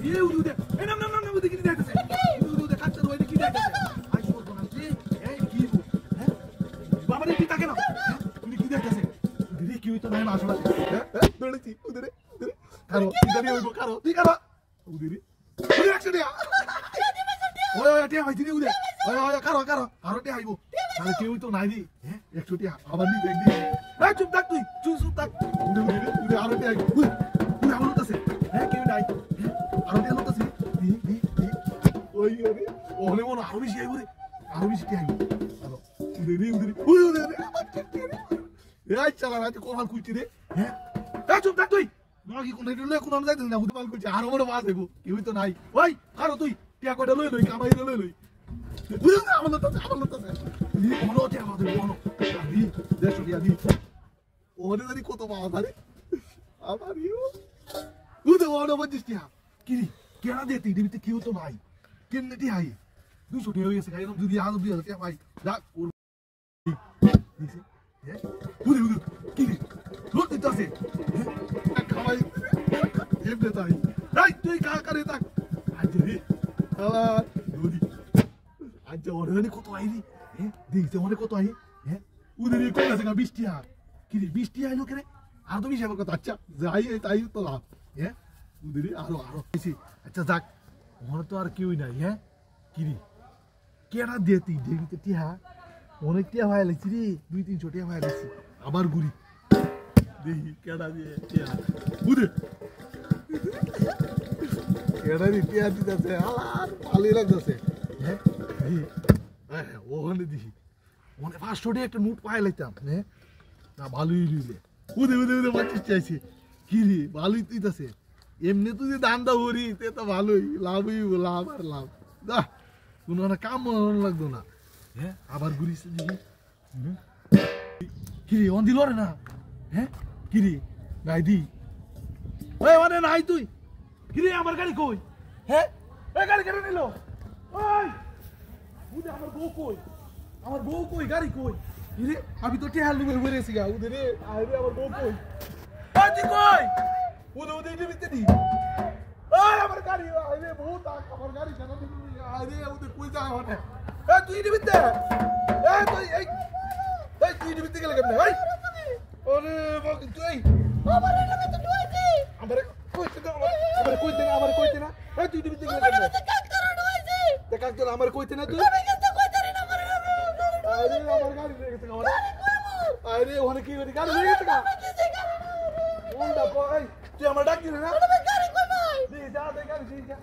ये उदे ए ना ना ना ना उदे की যাইতেছে উদে কাটতে রইলে কি যাইতেছে আই শুন কোন আছে এই কি হ্যাঁ বাবা রে কি তাকে না উনি কি যাইতেছে দিদি কি হইতো নাই আসলে হ্যাঁ দড়েছি উদে রে কারো দিদি হইবো কারো তুই কারো উদে রে উদে একশো টাকা ওই ওই টিয়া ভাইছি উদে ওই ওই কারো কারো আরো টিয়া আইবো তাহলে কি হইতো নাই দি হ্যাঁ 100 টাকা আবার নি দেখ দি এই চুপ থাক তুই চুপ থাক উদে উদে আরো টিয়া আইবো উদে আরো লতাছে হ্যাঁ কি নাই আরো টিয়া লতাছে দি দি দি ওই ওরে ওলে মন আরো বেশি আইবো রে আরো বেশি টিয়া আইবো আরো উদে রে উদে এই চালা রাতে কোন কুইতি রে হ্যাঁ এই চুপ থাক তুই মাগি কোন রে কোন আমি যাইতেছ না উদে পাল কুইতি আরো বড় মাছ দেবো কি হইতো নাই ওই কারো তুই টিয়া কয়টা লই লই কামাই লই লই উদে আমার লতাছে দি কোন টিয়া মাছ দেবো দি দেড়শো টিয়া দি ওরে জানি কত পাওয়া জানি আমার ইউ উদে ওরে বজিস টিয়া কিরি কেনা দে তুই দিবিতে কি হতো নাই কেন টিয়া আই 200 টিয়া হয়ে গেছে গাইলাম যদি আজ 2000 টিয়া ভাই যা দিছে হ্যাঁ উদে উদে কিরি লোক দিতাছে খাওয়াই এমনে তাই এই তুই কা করে তাক আজ রে আলা দুদি আজ ওরে জানি কত আইলি হ্যাঁ দেখতে ওরে কত আই হ্যাঁ উদে রে কই আছে 20 টিয়া কিরি 20 টিয়া আইলো কেরে আর তো বেশি আমার কথা আচ্ছা যাই তাই তো লাভ হ্যাঁ উদে রে আরো আরো বেশি আচ্ছা যাক মনে তো আর কেউই নাই হ্যাঁ কিরি কেনা দেতি দেখতে টিয়া অনেক টিয়া ভাই লাগছি রে 2-300 টিয়া ভাই লাগছি আবার ঘুরি দেখি কেনা দিয়ে টিয়া উদে কেনা দিয়ে টিয়া দিতেছে আলার ভালোই লাগতেছে হ্যাঁ ওখানে দেখি মানে 500 টাকা একটা নোট পাই লাইতাম হ্যাঁ না ভালোই দিলে উদে উদে উদে বাঁচিস চাইছে কি রে ভালোই দিতেছে এমনি তুই দান দা হরি তে তো ভালোই লাভই লাভ আর লাভ দা কোনো না কাম মনে লাগতো না হ্যাঁ আবার ঘুরিস দেখি কি রে অন দিল রে না হ্যাঁ কি রে নাই দি ওই মানে নাই তুই কি রে আমার গাড়ি কই হ্যাঁ এই গাড়ি কেন নিল ওই উদে আমার বউ কই গাড়ি কই কি রে আমি তো টেহাল লুবে বেরেছি গা উদে রে আরে আমার বউ কই ওই তুই কই উদে উদে দিতে দি ওই আমার গাড়ি আরে বহুত আমার গাড়ি কেন দিবি আরে উদে কই যা হনে এই তুই দিতে এই তুই এই তুই দিতে গেলে কেমনে ভাই আরে বাকি তুই আমার লাগে তো ডুইছি আমারে কইতে না আমার কইতে না এই তুই দিতে গেলে কেমনে আমার কাজ করে ডুইছি তে কাজ করে আমার কইতে না তুই আমি কিছু কইতে না আমার আরে আমার গাড়ি লেগে গেছে আমার আরে ওখানে কি গাড়ি লেগে গেছে কোনটা কই তুই আমার ডাক দিলি না গাড়ি কই ভাই দি যা দে গাড়ি দি যা